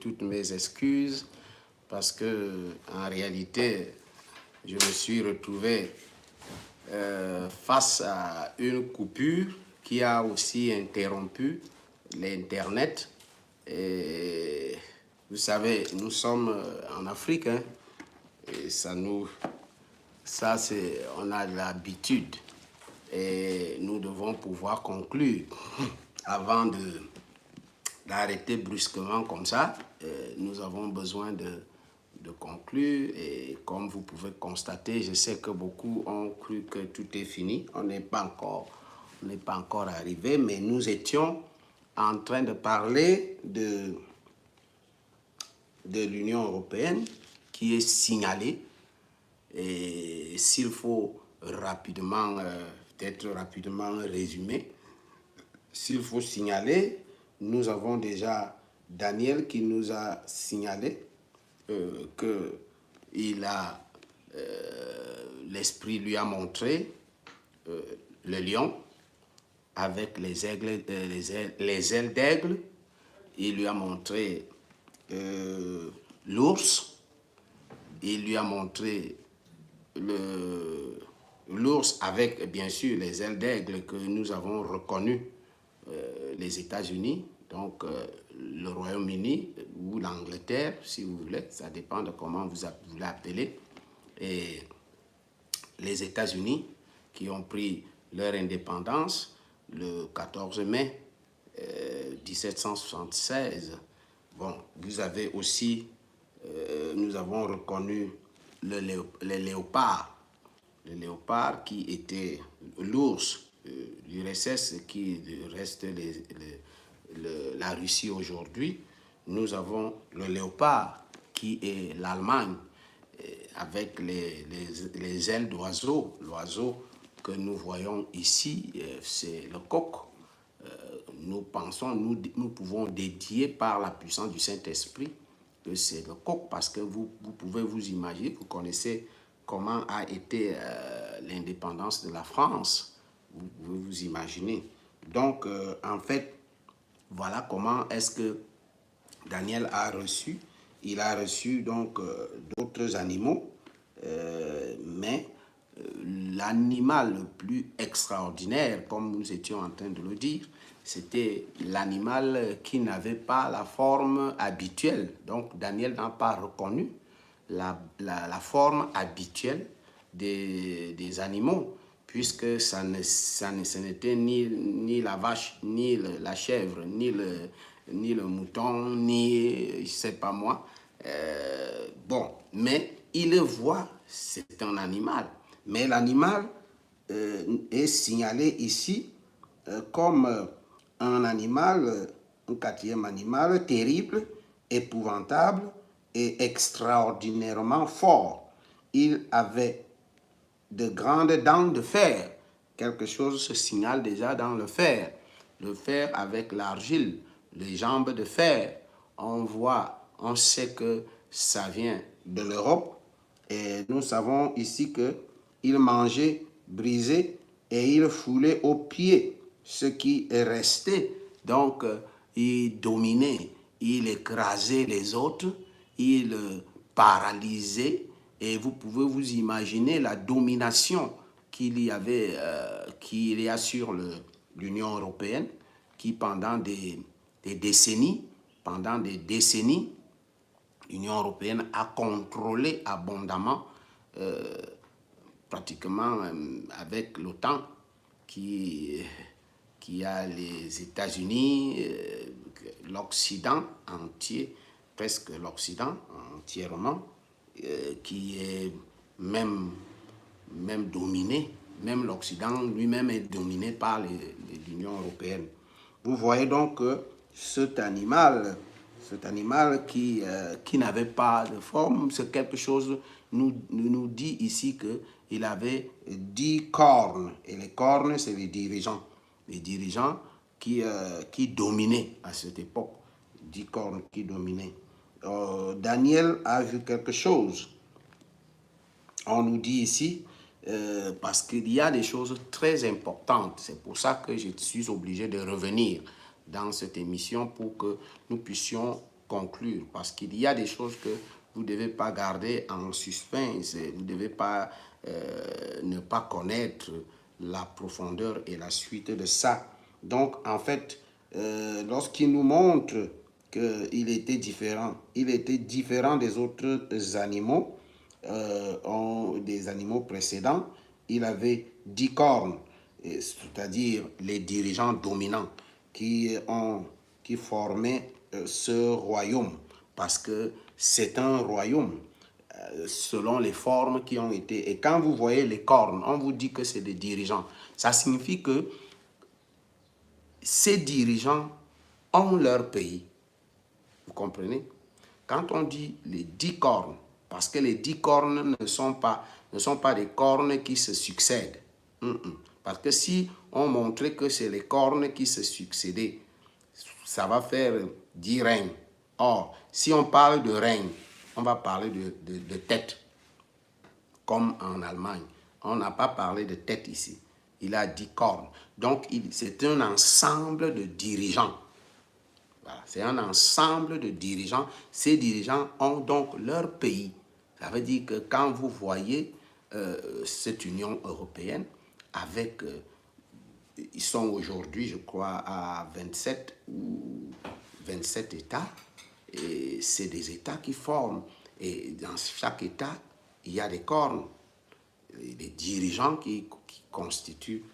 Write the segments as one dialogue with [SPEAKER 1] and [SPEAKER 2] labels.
[SPEAKER 1] toutes mes excuses parce que en réalité, je me suis retrouvé face à une coupure qui a aussi interrompu l'Internet. Et vous savez, nous sommes en Afrique, hein, et on a l'habitude et nous devons pouvoir conclure avant d'arrêter brusquement comme ça. Nous avons besoin de conclure et comme vous pouvez constater, je sais que beaucoup ont cru que tout est fini. On n'est pas encore arrivé, mais nous étions en train de parler de l'Union européenne qui est signalée. Et s'il faut rapidement, peut-être rapidement résumer, s'il faut signaler, nous avons déjà Daniel qui nous a signalé que l'esprit lui a montré le lion avec les ailes d'aigle. Il lui a montré l'ours. Il lui a montré l'ours avec, bien sûr, les ailes d'aigle que nous avons reconnues, les États-Unis, donc le Royaume-Uni ou l'Angleterre, si vous voulez, ça dépend de comment vous l'appelez, et les États-Unis qui ont pris leur indépendance le 14 mai 1776. Bon, vous avez aussi, nous avons reconnu le léopard. Le léopard qui était l'ours l'URSS qui reste la Russie aujourd'hui. Nous avons le léopard qui est l'Allemagne avec les ailes d'oiseau. L'oiseau que nous voyons ici, c'est le coq. Nous pensons, nous pouvons dédier par la puissance du Saint-Esprit que c'est le coq parce que vous pouvez vous imaginer, vous connaissez comment a été l'indépendance de la France. Vous pouvez vous imaginer. Donc, en fait, voilà comment est-ce que Daniel a reçu. Il a reçu donc d'autres animaux, mais l'animal le plus extraordinaire, comme nous étions en train de le dire, c'était l'animal qui n'avait pas la forme habituelle. Donc, Daniel n'a pas reconnu la forme habituelle des animaux, puisque ce n'était ni la vache, ni la chèvre, ni le mouton, ni, je ne sais pas moi. Bon, mais il le voit, c'est un animal. Mais l'animal est signalé ici comme un animal, un quatrième animal terrible, épouvantable et extraordinairement fort. Il avait de grandes dents de fer. Quelque chose se signale déjà dans le fer. Le fer avec l'argile, les jambes de fer. On voit, on sait que ça vient de l'Europe. Et nous savons ici qu'il mangeait brisé et il foulait aux pieds ce qui est resté. Donc, il dominait, il écrasait les autres, il paralysait. Et vous pouvez vous imaginer la domination qu'il y a sur l'Union européenne, qui pendant des décennies, l'Union européenne a contrôlé abondamment, pratiquement avec l'OTAN, qui a les États-Unis, l'Occident entier, presque l'Occident entièrement, qui est même dominé, même l'Occident lui-même est dominé par l'Union européenne. Vous voyez donc que cet animal qui n'avait pas de forme, c'est quelque chose, nous dit ici qu'il avait 10 cornes. Et les cornes, c'est les dirigeants. Les dirigeants qui dominaient à cette époque. 10 cornes qui dominaient. Daniel a vu quelque chose. On nous dit ici, parce qu'il y a des choses très importantes. C'est pour ça que je suis obligé de revenir dans cette émission pour que nous puissions conclure, parce qu'il y a des choses que vous ne devez pas garder en suspense, vous ne devez pas ne pas connaître la profondeur et la suite de ça. Donc, en fait, lorsqu'il nous montre qu'il était différent, il était différent des autres animaux, des animaux précédents. Il avait 10 cornes, c'est-à-dire les dirigeants dominants qui formaient ce royaume, parce que c'est un royaume selon les formes qui ont été. Et quand vous voyez les cornes, on vous dit que c'est des dirigeants. Ça signifie que ces dirigeants ont leur pays. Vous comprenez? Quand on dit les 10 cornes, parce que les 10 cornes ne sont pas des cornes qui se succèdent. Parce que si on montrait que c'est les cornes qui se succédaient, ça va faire 10 règnes. Or, si on parle de règne, on va parler de tête, comme en Allemagne. On n'a pas parlé de tête ici. Il a 10 cornes. Donc, c'est un ensemble de dirigeants. Voilà, c'est un ensemble de dirigeants. Ces dirigeants ont donc leur pays. Ça veut dire que quand vous voyez cette Union européenne avec... ils sont aujourd'hui, je crois, à 27 ou 27 États. Et c'est des États qui forment. Et dans chaque État, il y a des cornes, des dirigeants qui constituent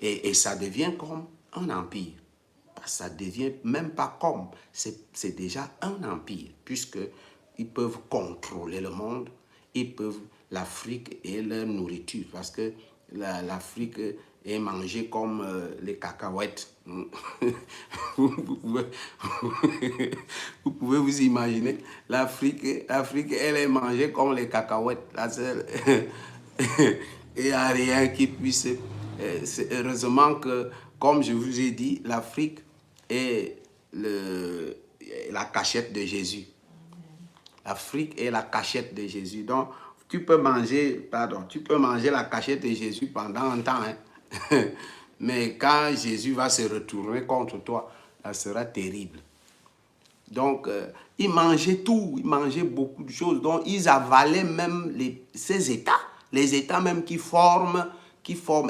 [SPEAKER 1] et ça devient comme un empire. Ça devient même pas comme, c'est déjà un empire, puisqu'ils peuvent contrôler le monde, ils peuvent l'Afrique et leur nourriture, parce que l'Afrique est mangée comme les cacahuètes. Vous pouvez vous imaginer, l'Afrique, elle est mangée comme les cacahuètes. Il n'y a rien qui puisse... heureusement que, comme je vous ai dit, l'Afrique est la cachette de Jésus. L'Afrique est la cachette de Jésus. Donc, tu peux manger la cachette de Jésus pendant un temps. Hein? Mais quand Jésus va se retourner contre toi, ça sera terrible. Donc, ils mangeaient tout, ils mangeaient beaucoup de choses. Donc, ils avalaient même ces États, les États même qui forment.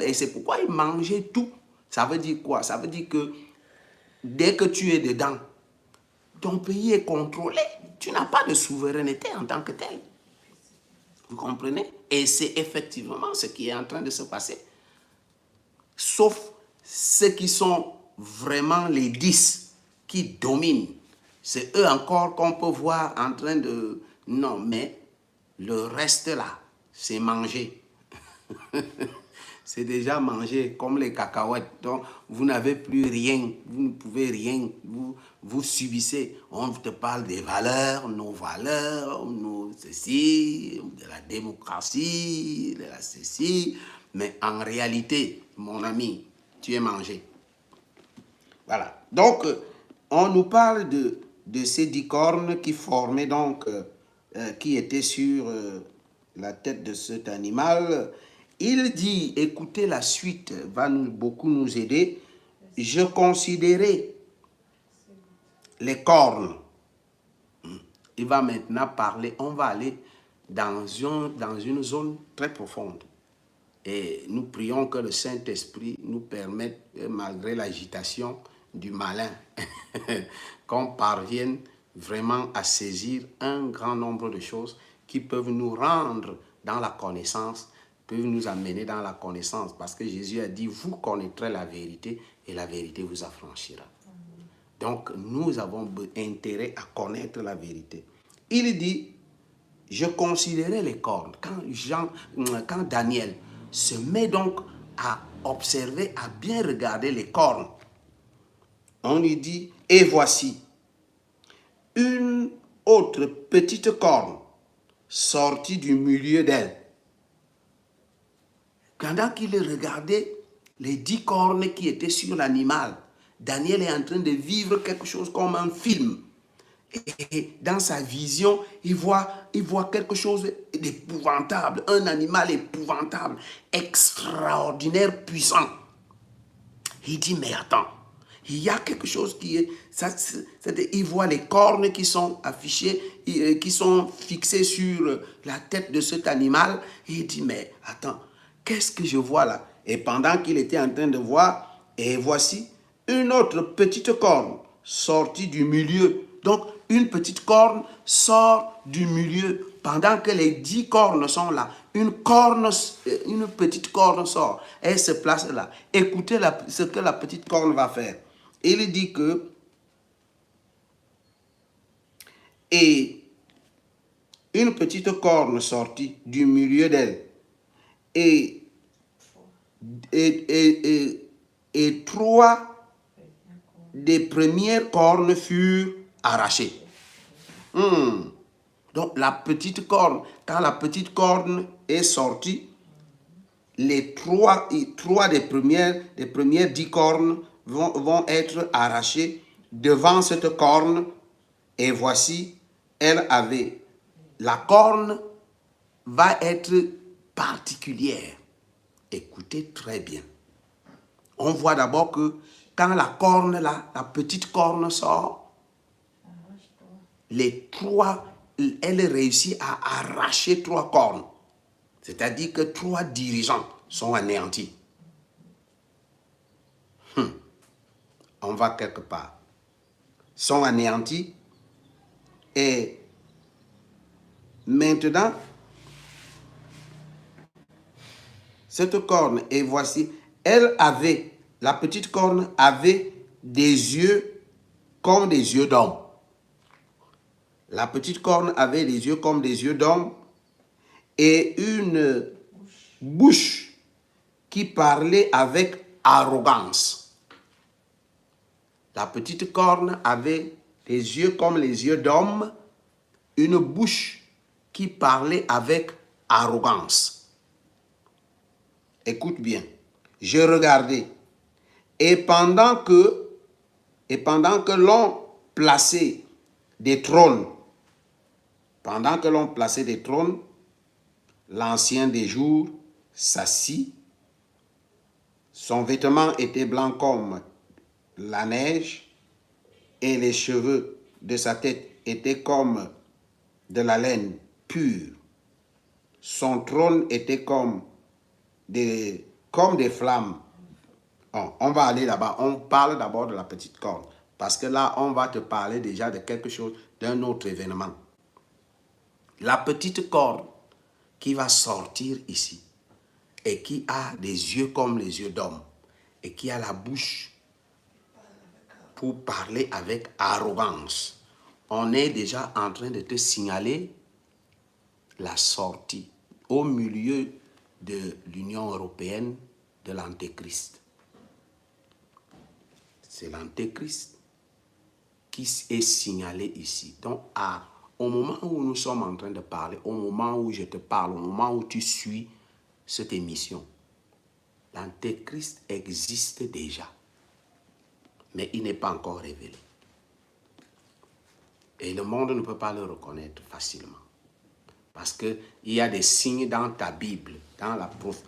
[SPEAKER 1] Et c'est pourquoi ils mangeaient tout. Ça veut dire quoi? Ça veut dire que dès que tu es dedans, ton pays est contrôlé. Tu n'as pas de souveraineté en tant que tel. Vous comprenez? Et c'est effectivement ce qui est en train de se passer. Sauf ceux qui sont vraiment les 10 qui dominent. C'est eux encore qu'on peut voir en train de... Non, mais le reste là, c'est manger. C'est déjà mangé comme les cacahuètes. Donc, vous n'avez plus rien. Vous ne pouvez rien. Vous subissez. On te parle des valeurs, nos ceci, de la démocratie, de la ceci. Mais en réalité, mon ami, tu es mangé. Voilà. Donc, on nous parle de ces 10 cornes qui formaient donc, qui étaient sur la tête de cet animal. Il dit, écoutez, la suite va beaucoup nous aider. Je considérais les cornes. Il va maintenant parler, on va aller dans une zone très profonde. Et nous prions que le Saint-Esprit nous permette, malgré l'agitation du malin, qu'on parvienne vraiment à saisir un grand nombre de choses qui peuvent nous rendre dans la connaissance, peuvent nous amener dans la connaissance. Parce que Jésus a dit, vous connaîtrez la vérité et la vérité vous affranchira. Donc, nous avons intérêt à connaître la vérité. Il dit, je considérais les cornes. Quand Daniel se met donc à observer, à bien regarder les cornes, on lui dit, et voici, une autre petite corne sortie du milieu d'elle. Pendant qu'il regardait les 10 cornes qui étaient sur l'animal, Daniel est en train de vivre quelque chose comme un film. Et dans sa vision, il voit quelque chose d'épouvantable, un animal épouvantable, extraordinaire, puissant. Il dit, mais attends, Il y a quelque chose qui est... il voit les cornes qui sont affichées, qui sont fixées sur la tête de cet animal. Et il dit, mais attends, qu'est-ce que je vois là? Et pendant qu'il était en train de voir, et voici une autre petite corne sortie du milieu. Donc, une petite corne sort du milieu. Pendant que les 10 cornes sont là, une petite corne sort. Elle se place là. Écoutez ce que la petite corne va faire. Il dit que, et une petite corne sortit du milieu d'elle, et 3 des premières cornes furent arrachées. Donc la petite corne, quand la petite corne est sortie, les 3 des premières 10 cornes vont être arrachées devant cette corne. Et voici, la corne va être particulière. Écoutez très bien. On voit d'abord que quand la petite corne sort, elle réussit à arracher 3 cornes. C'est-à-dire que 3 dirigeants sont anéantis. On va quelque part. Sont anéantis. Et maintenant, cette corne, et voici, la petite corne avait des yeux comme des yeux d'homme. La petite corne avait des yeux comme des yeux d'homme et une bouche qui parlait avec arrogance. La petite corne avait des yeux comme les yeux d'homme, une bouche qui parlait avec arrogance. Écoute bien, je regardais, et pendant que l'on plaçait des trônes, l'ancien des jours s'assit. Son vêtement était blanc comme la neige et les cheveux de sa tête étaient comme de la laine pure. Son trône était comme des flammes. On va aller là-bas. On parle d'abord de la petite corne. Parce que là, on va te parler déjà de quelque chose, d'un autre événement. La petite corne qui va sortir ici et qui a des yeux comme les yeux d'homme et qui a la bouche pour parler avec arrogance. On est déjà en train de te signaler la sortie au milieu de l'Union européenne de l'Antéchrist. C'est l'Antéchrist qui est signalé ici. Donc, au moment où nous sommes en train de parler, au moment où je te parle, au moment où tu suis cette émission, l'Antéchrist existe déjà, mais il n'est pas encore révélé. Et le monde ne peut pas le reconnaître facilement. Parce qu'il y a des signes dans ta Bible, dans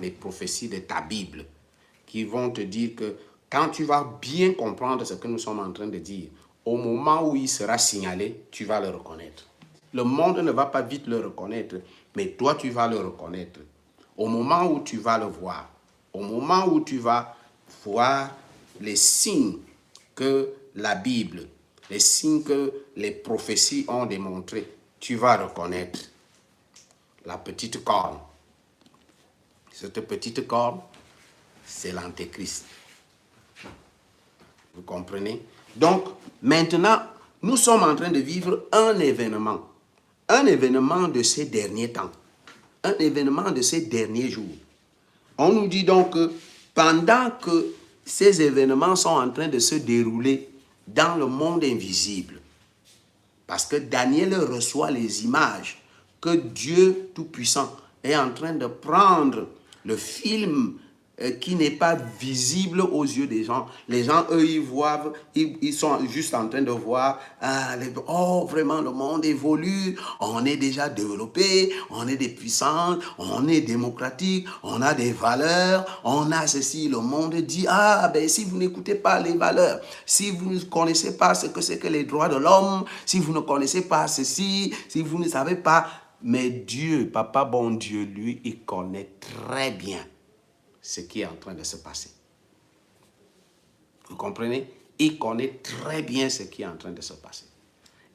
[SPEAKER 1] les prophéties de ta Bible, qui vont te dire que quand tu vas bien comprendre ce que nous sommes en train de dire, au moment où il sera signalé, tu vas le reconnaître. Le monde ne va pas vite le reconnaître, mais toi, tu vas le reconnaître. Au moment où tu vas le voir, au moment où tu vas voir les signes que la Bible, les signes que les prophéties ont démontrés, tu vas reconnaître la petite corne. Cette petite corne, c'est l'Antéchrist. Vous comprenez? Donc, maintenant, nous sommes en train de vivre un événement de ces derniers temps, un événement de ces derniers jours. On nous dit donc que pendant que ces événements sont en train de se dérouler dans le monde invisible, parce que Daniel reçoit les images que Dieu Tout-Puissant est en train de prendre le film qui n'est pas visible aux yeux des gens. Les gens, eux, ils voient, ils sont juste en train de voir, oh, vraiment, le monde évolue, on est déjà développé, on est des puissances, on est démocratique, on a des valeurs, on a ceci. Le monde dit, ah, ben si vous n'écoutez pas les valeurs, si vous ne connaissez pas ce que c'est que les droits de l'homme, si vous ne connaissez pas ceci, si vous ne savez pas, mais Dieu, Papa bon Dieu, lui, il connaît très bien ce qui est en train de se passer. Vous comprenez? Il connaît très bien ce qui est en train de se passer.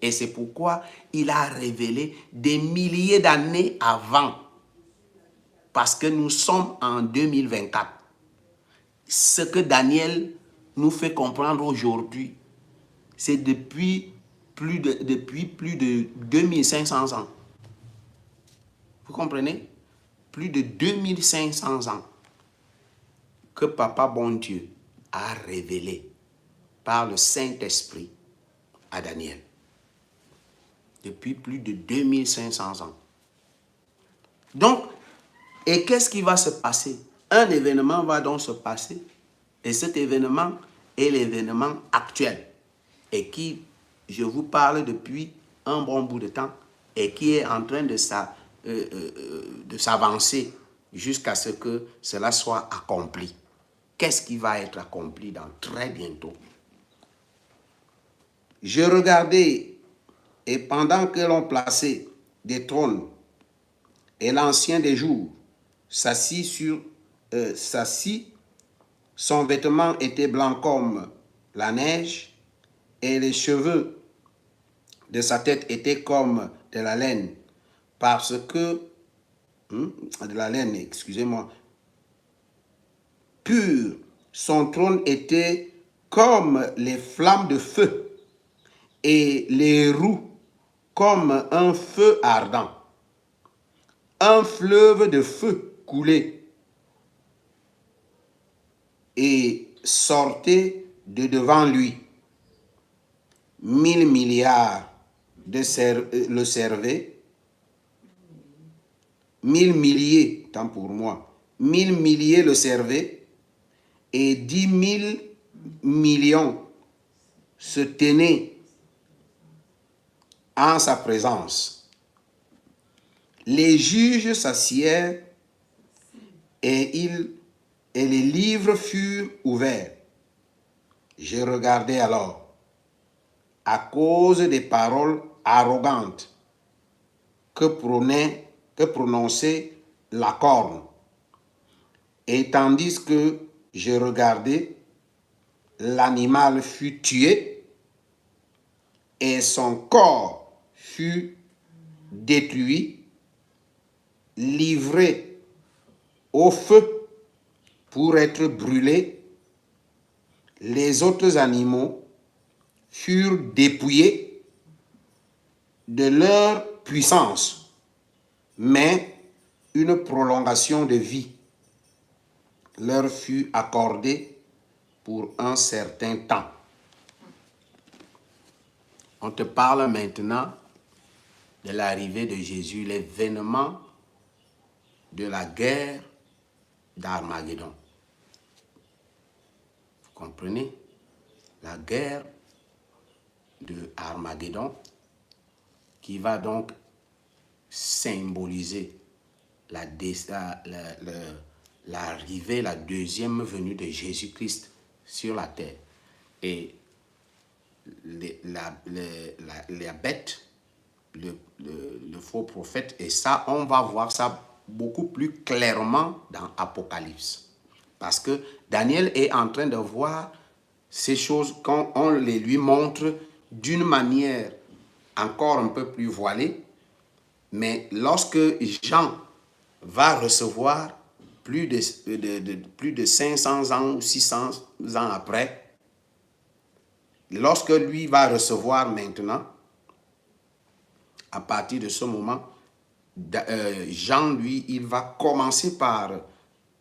[SPEAKER 1] Et c'est pourquoi il a révélé des milliers d'années avant. Parce que nous sommes en 2024. Ce que Daniel nous fait comprendre aujourd'hui, c'est depuis plus de 2500 ans. Vous comprenez? Plus de 2500 ans que Papa bon Dieu a révélé par le Saint-Esprit à Daniel. Depuis plus de 2500 ans. Donc, et qu'est-ce qui va se passer? Un événement va donc se passer, et cet événement est l'événement actuel, et qui, je vous parle depuis un bon bout de temps, et qui est en train de s'avancer jusqu'à ce que cela soit accompli. Qu'est-ce qui va être accompli dans très bientôt? Je regardais, et pendant que l'on plaçait des trônes, et l'ancien des jours s'assit, son vêtement était blanc comme la neige, et les cheveux de sa tête étaient comme de la laine, parce que, de la laine, excusez-moi, pur, son trône était comme les flammes de feu, et les roues comme un feu ardent. Un fleuve de feu coulait et sortait de devant lui. 1000 milliards le servaient. 1000 milliers, tant pour moi, 1000 milliers le servaient et 10 000 millions se tenaient en sa présence. Les juges s'assièrent et les livres furent ouverts. Je regardais alors, à cause des paroles arrogantes que prononçait la corne. Et tandis que je regardais, l'animal fut tué et son corps fut détruit, livré au feu pour être brûlé. Les autres animaux furent dépouillés de leur puissance, mais une prolongation de vie leur fut accordée pour un certain temps. On te parle maintenant de l'arrivée de Jésus, l'événement de la guerre d'Armageddon. Vous comprenez? La guerre de Armageddon qui va donc symboliser l'arrivée, la deuxième venue de Jésus-Christ sur la terre. Et la bête, le faux prophète, et ça, on va voir ça beaucoup plus clairement dans Apocalypse. Parce que Daniel est en train de voir ces choses quand on les lui montre d'une manière encore un peu plus voilée. Mais lorsque Jean va recevoir plus de 500 ans ou 600 ans après, lorsque lui va recevoir maintenant, à partir de ce moment, Jean, lui, il va commencer par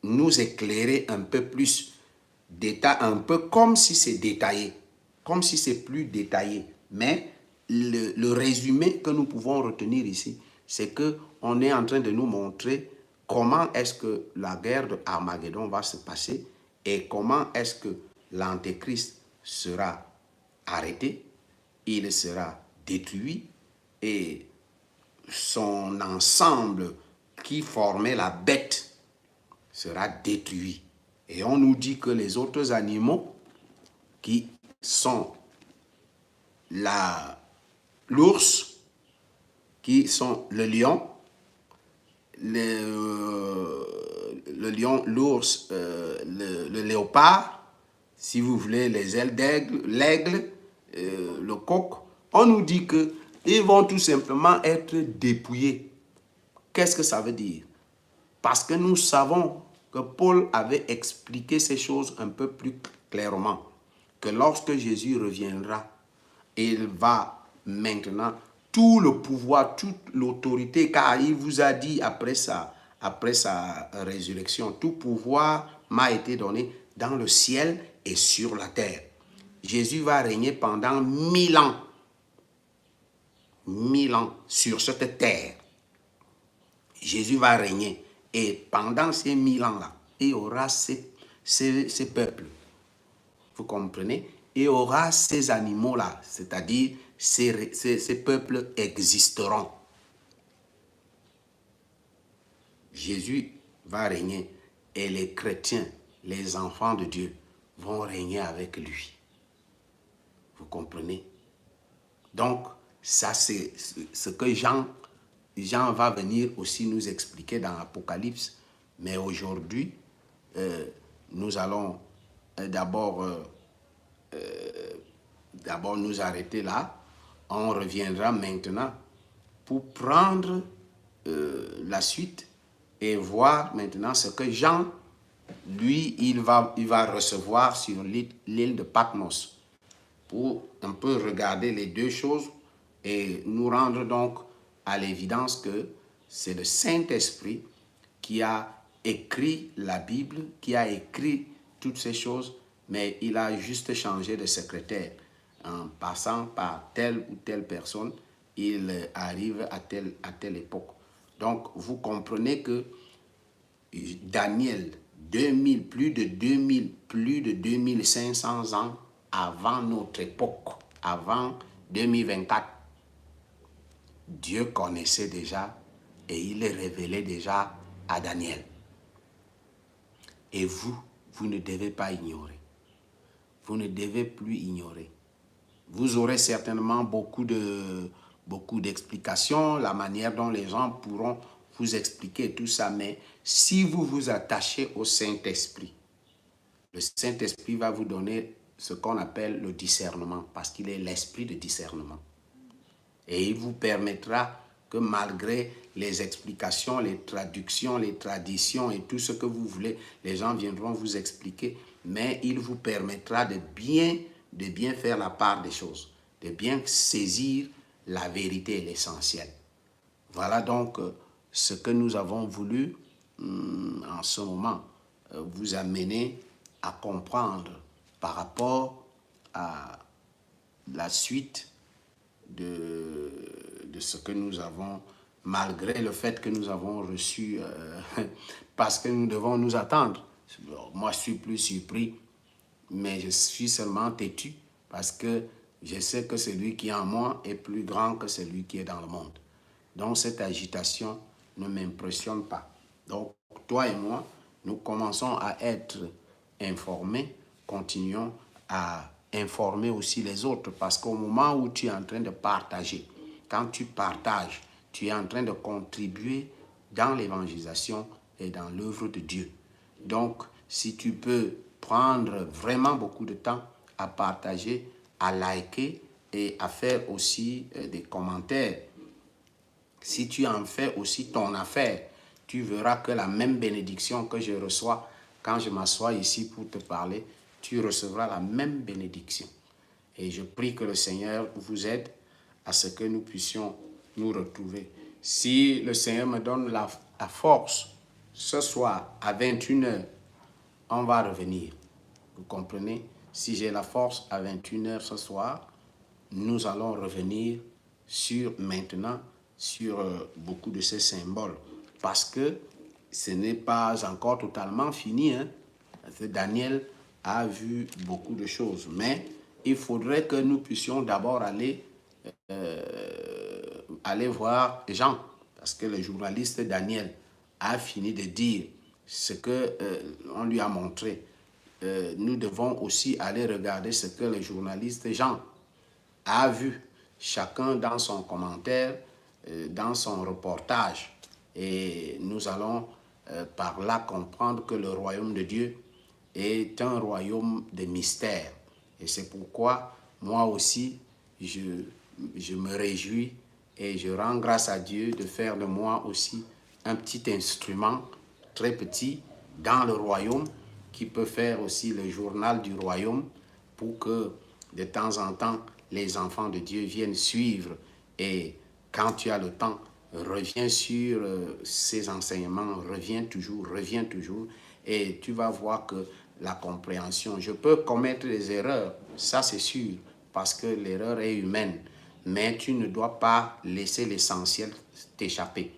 [SPEAKER 1] nous éclairer un peu plus, un peu comme si c'est détaillé, comme si c'est plus détaillé. Mais le résumé que nous pouvons retenir ici, c'est qu'on est en train de nous montrer comment est-ce que la guerre de Armageddon va se passer et comment est-ce que l'Antéchrist sera arrêté, il sera détruit et son ensemble qui formait la bête sera détruit. Et on nous dit que les autres animaux qui sont l'ours, qui sont le lion, l'ours, le léopard, si vous voulez, les ailes d'aigle, l'aigle, le coq, on nous dit qu'ils vont tout simplement être dépouillés. Qu'est-ce que ça veut dire? Parce que nous savons que Paul avait expliqué ces choses un peu plus clairement, que lorsque Jésus reviendra, il va maintenant tout le pouvoir, toute l'autorité, car il vous a dit après sa résurrection, tout pouvoir m'a été donné dans le ciel et sur la terre. Jésus va régner pendant 1000 ans. 1000 ans sur cette terre. Jésus va régner. Et pendant ces 1000 ans-là, il y aura ces peuples. Vous comprenez? Il y aura ces animaux-là, c'est-à-dire ces peuples existeront. Jésus va régner et les chrétiens, les enfants de Dieu, vont régner avec lui. Vous comprenez? Donc, ça c'est ce que Jean va venir aussi nous expliquer dans l'Apocalypse. Mais aujourd'hui, nous allons d'abord nous arrêter là. On reviendra maintenant pour prendre la suite et voir maintenant ce que Jean, lui, il va recevoir sur l'île de Patmos, pour un peu regarder les deux choses et nous rendre donc à l'évidence que c'est le Saint-Esprit qui a écrit la Bible, qui a écrit toutes ces choses, mais il a juste changé de secrétaire. En passant par telle ou telle personne, il arrive à telle époque. Donc, vous comprenez que Daniel, plus de 2500 ans avant notre époque, avant 2024, Dieu connaissait déjà et il est révélé déjà à Daniel. Et vous ne devez pas ignorer. Vous ne devez plus ignorer. Vous aurez certainement beaucoup d'explications, la manière dont les gens pourront vous expliquer tout ça, mais si vous vous attachez au Saint-Esprit, le Saint-Esprit va vous donner ce qu'on appelle le discernement, parce qu'il est l'esprit de discernement. Et il vous permettra que malgré les explications, les traductions, les traditions et tout ce que vous voulez, les gens viendront vous expliquer, mais il vous permettra de bien faire la part des choses, de bien saisir la vérité et l'essentiel. Voilà donc ce que nous avons voulu en ce moment vous amener à comprendre par rapport à la suite de ce que nous avons, malgré le fait que nous avons reçu, parce que nous devons nous attendre. Moi, je suis plus surpris, mais je suis seulement têtu, parce que je sais que celui qui est en moi est plus grand que celui qui est dans le monde. Donc, cette agitation ne m'impressionne pas. Donc, toi et moi, nous commençons à être informés, continuons à informer aussi les autres, parce qu'au moment où tu es en train de partager, quand tu partages, tu es en train de contribuer dans l'évangélisation et dans l'œuvre de Dieu. Donc, si tu peux prendre vraiment beaucoup de temps à partager, à liker et à faire aussi des commentaires, si tu en fais aussi ton affaire, tu verras que la même bénédiction que je reçois quand je m'assois ici pour te parler, tu recevras la même bénédiction. Et je prie que le Seigneur vous aide à ce que nous puissions nous retrouver. Si le Seigneur me donne la force, ce soir à 21h, on va revenir. Vous comprenez? Si j'ai la force à 21h ce soir, nous allons revenir sur beaucoup de ces symboles. Parce que ce n'est pas encore totalement fini, hein. Parce que Daniel a vu beaucoup de choses. Mais il faudrait que nous puissions d'abord aller voir Jean. Parce que le journaliste Daniel a fini de dire ce que on lui a montré. Nous devons aussi aller regarder ce que le journaliste Jean a vu, chacun dans son commentaire, dans son reportage. Et nous allons par là comprendre que le royaume de Dieu est un royaume de mystère. Et c'est pourquoi moi aussi, je me réjouis et je rends grâce à Dieu de faire de moi aussi un petit instrument très petit dans le royaume qui peut faire aussi le journal du royaume pour que de temps en temps les enfants de Dieu viennent suivre. Et quand tu as le temps, reviens sur ces enseignements, reviens toujours, et tu vas voir que la compréhension, je peux commettre des erreurs, ça c'est sûr, parce que l'erreur est humaine, mais tu ne dois pas laisser l'essentiel t'échapper.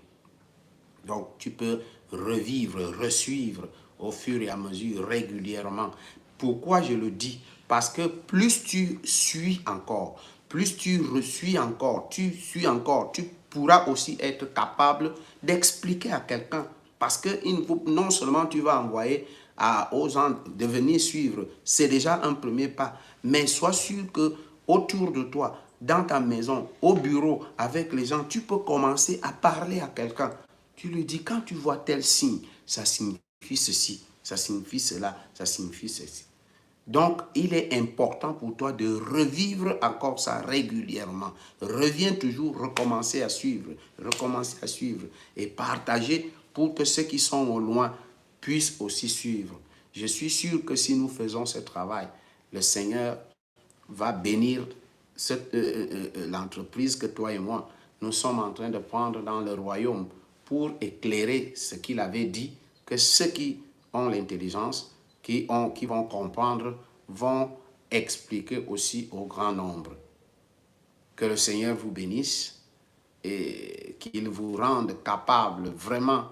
[SPEAKER 1] Donc tu peux revivre, resuivre au fur et à mesure, régulièrement. Pourquoi je le dis? Parce que plus tu suis encore, plus tu reçuis encore, tu suis encore, tu pourras aussi être capable d'expliquer à quelqu'un. Parce que non seulement tu vas envoyer aux gens de venir suivre, c'est déjà un premier pas, mais sois sûr que autour de toi, dans ta maison, au bureau, avec les gens, tu peux commencer à parler à quelqu'un. Tu lui dis, quand tu vois tel signe, ça signifie ceci, ça signifie cela, ça signifie ceci. Donc, il est important pour toi de revivre encore ça régulièrement. Reviens toujours, recommencer à suivre et partager pour que ceux qui sont au loin puissent aussi suivre. Je suis sûr que si nous faisons ce travail, le Seigneur va bénir l'entreprise que toi et moi, nous sommes en train de prendre dans le royaume pour éclairer ce qu'il avait dit, que ceux qui ont l'intelligence, qui vont comprendre, vont expliquer aussi au grand nombre. Que le Seigneur vous bénisse et qu'il vous rende capable vraiment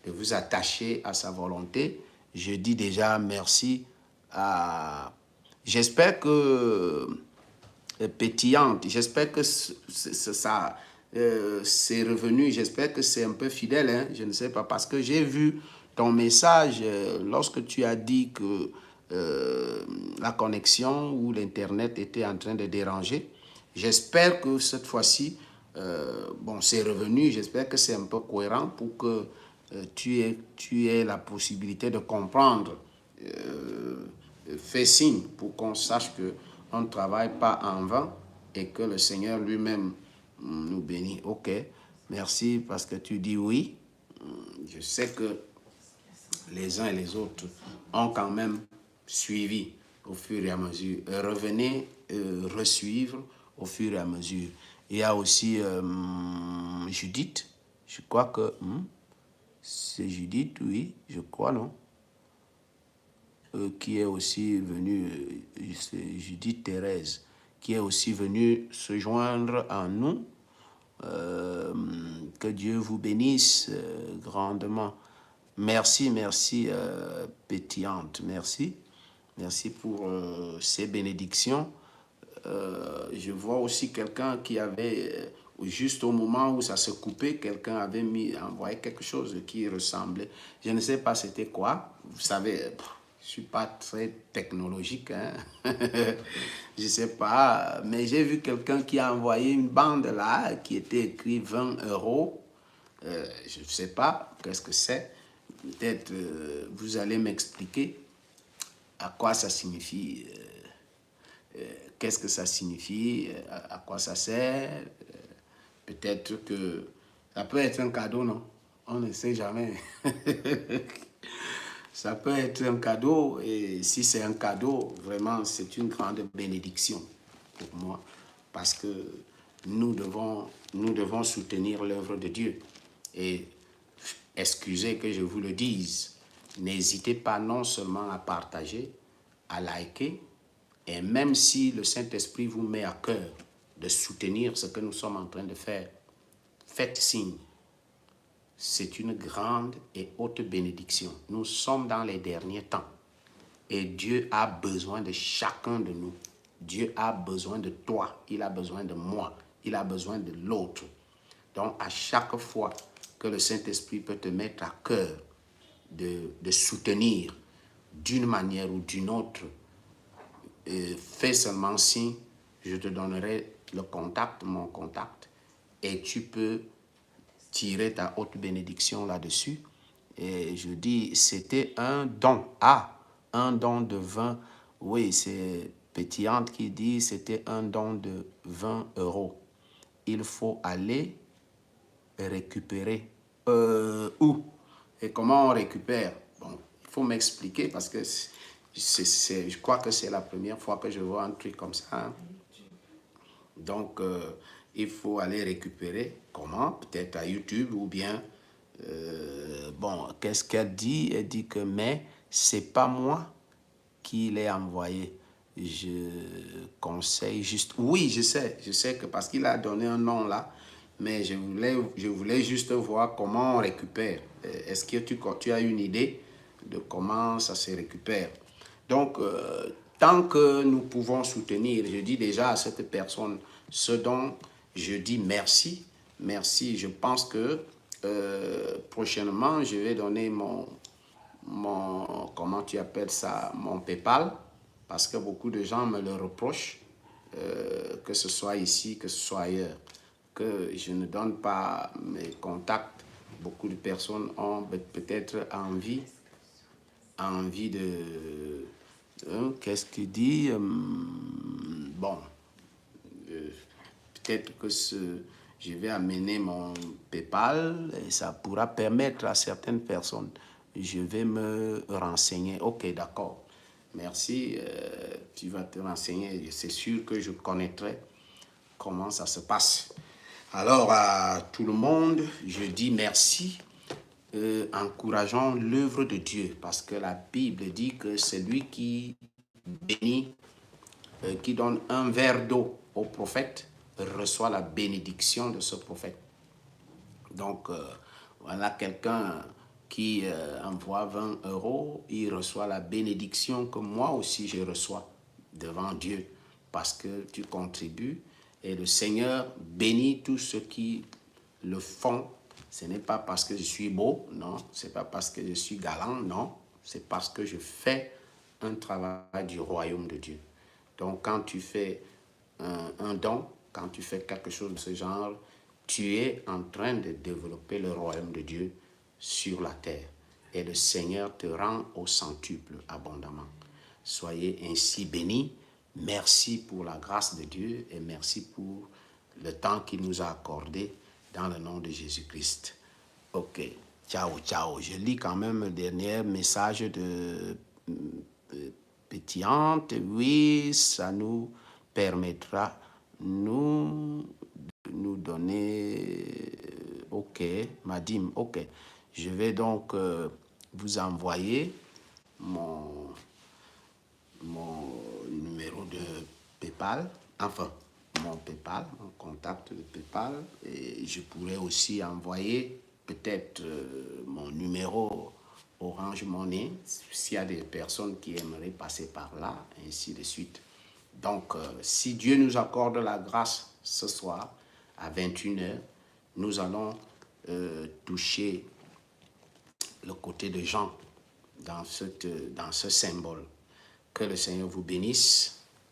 [SPEAKER 1] de vous attacher à sa volonté. Je dis déjà merci à... J'espère que pétillante, j'espère que ça c'est revenu, j'espère que c'est un peu fidèle, hein? Je ne sais pas, parce que j'ai vu ton message lorsque tu as dit que la connexion ou l'internet était en train de déranger. J'espère que cette fois-ci, bon, c'est revenu, j'espère que c'est un peu cohérent pour que tu aies la possibilité de comprendre. Fais signe pour qu'on sache qu'on ne travaille pas en vain et que le Seigneur lui-même nous bénit. Ok, merci parce que tu dis oui. Je sais que les uns et les autres ont quand même suivi au fur et à mesure. Revenez resuivre au fur et à mesure. Il y a aussi Judith. Je crois que c'est Judith, oui, je crois, non? Qui est aussi venue, c'est Judith Thérèse, qui est aussi venue se joindre à nous. Que Dieu vous bénisse grandement. Merci, merci, pétillante, merci. Merci pour ces bénédictions. Je vois aussi quelqu'un qui avait, juste au moment où ça se coupait, quelqu'un avait envoyé quelque chose qui ressemblait. Je ne sais pas c'était quoi. Vous savez, je ne suis pas très technologique, hein? Je ne sais pas, mais j'ai vu quelqu'un qui a envoyé une bande là, qui était écrit 20 €. Je ne sais pas qu'est-ce que c'est. Peut-être vous allez m'expliquer à quoi ça signifie. Qu'est-ce que ça signifie, à quoi ça sert. Peut-être que ça peut être un cadeau, non? On ne sait jamais. Ça peut être un cadeau et si c'est un cadeau, vraiment, c'est une grande bénédiction pour moi parce que nous devons soutenir l'œuvre de Dieu. Et excusez que je vous le dise, n'hésitez pas non seulement à partager, à liker, et même si le Saint-Esprit vous met à cœur de soutenir ce que nous sommes en train de faire, faites signe. c'est une grande et haute bénédiction. Nous sommes dans les derniers temps et Dieu a besoin de chacun de nous. Dieu a besoin de toi, il a besoin de moi, il a besoin de l'autre. Donc, à chaque fois que le Saint-Esprit peut te mettre à cœur de soutenir d'une manière ou d'une autre, fais seulement signe, je te donnerai le contact, mon contact, et tu peux tirer ta haute bénédiction là-dessus. Et je dis, c'était un don. Ah, un don de 20. Oui, c'est Pétillante qui dit, c'était un don de 20 euros. Il faut aller récupérer. Où? Et comment on récupère? Bon, il faut m'expliquer parce que je crois que c'est la première fois que je vois un truc comme ça. Hein. Donc, il faut aller récupérer. Comment? Peut-être à YouTube ou bien... bon, qu'est-ce qu'elle dit? Elle dit que, mais c'est pas moi qui l'ai envoyé. Je conseille juste... Oui, je sais que parce qu'il a donné un nom là, mais je voulais juste voir comment on récupère. Est-ce que tu as une idée de comment ça se récupère? Donc, tant que nous pouvons soutenir, je dis déjà à cette personne ce dont je dis merci. Merci. Je pense que prochainement, je vais donner comment tu appelles ça, mon PayPal, parce que beaucoup de gens me le reprochent, que ce soit ici, que ce soit ailleurs, que je ne donne pas mes contacts. Beaucoup de personnes ont peut-être envie de... qu'est-ce qu'il dit? Bon, peut-être que je vais amener mon PayPal et ça pourra permettre à certaines personnes. Je vais me renseigner. Ok, d'accord. Merci. Tu vas te renseigner. C'est sûr que je connaîtrai comment ça se passe. Alors, à tout le monde, je dis merci. Encourageons l'œuvre de Dieu parce que la Bible dit que celui qui bénit, qui donne un verre d'eau au prophète, reçoit la bénédiction de ce prophète. Donc, voilà quelqu'un qui envoie 20 euros, il reçoit la bénédiction que moi aussi je reçois devant Dieu parce que tu contribues et le Seigneur bénit tous ceux qui le font. Ce n'est pas parce que je suis beau, non. Ce n'est pas parce que je suis galant, non. C'est parce que je fais un travail du royaume de Dieu. Donc, quand tu fais un don, quand tu fais quelque chose de ce genre, tu es en train de développer le royaume de Dieu sur la terre. Et le Seigneur te rend au centuple abondamment. Soyez ainsi bénis. Merci pour la grâce de Dieu et merci pour le temps qu'il nous a accordé dans le nom de Jésus-Christ. Ok, ciao, ciao. Je lis quand même le dernier message de Pétillante. Oui, ça nous permettra nous donner... Ok, Madim, ok. Je vais donc vous envoyer mon numéro de PayPal, enfin, mon PayPal, mon contact de PayPal, et je pourrais aussi envoyer peut-être mon numéro Orange Money, s'il y a des personnes qui aimeraient passer par là, ainsi de suite. Donc, si Dieu nous accorde la grâce ce soir, à 21h, nous allons toucher le côté de Jean dans ce symbole. Que le Seigneur vous bénisse.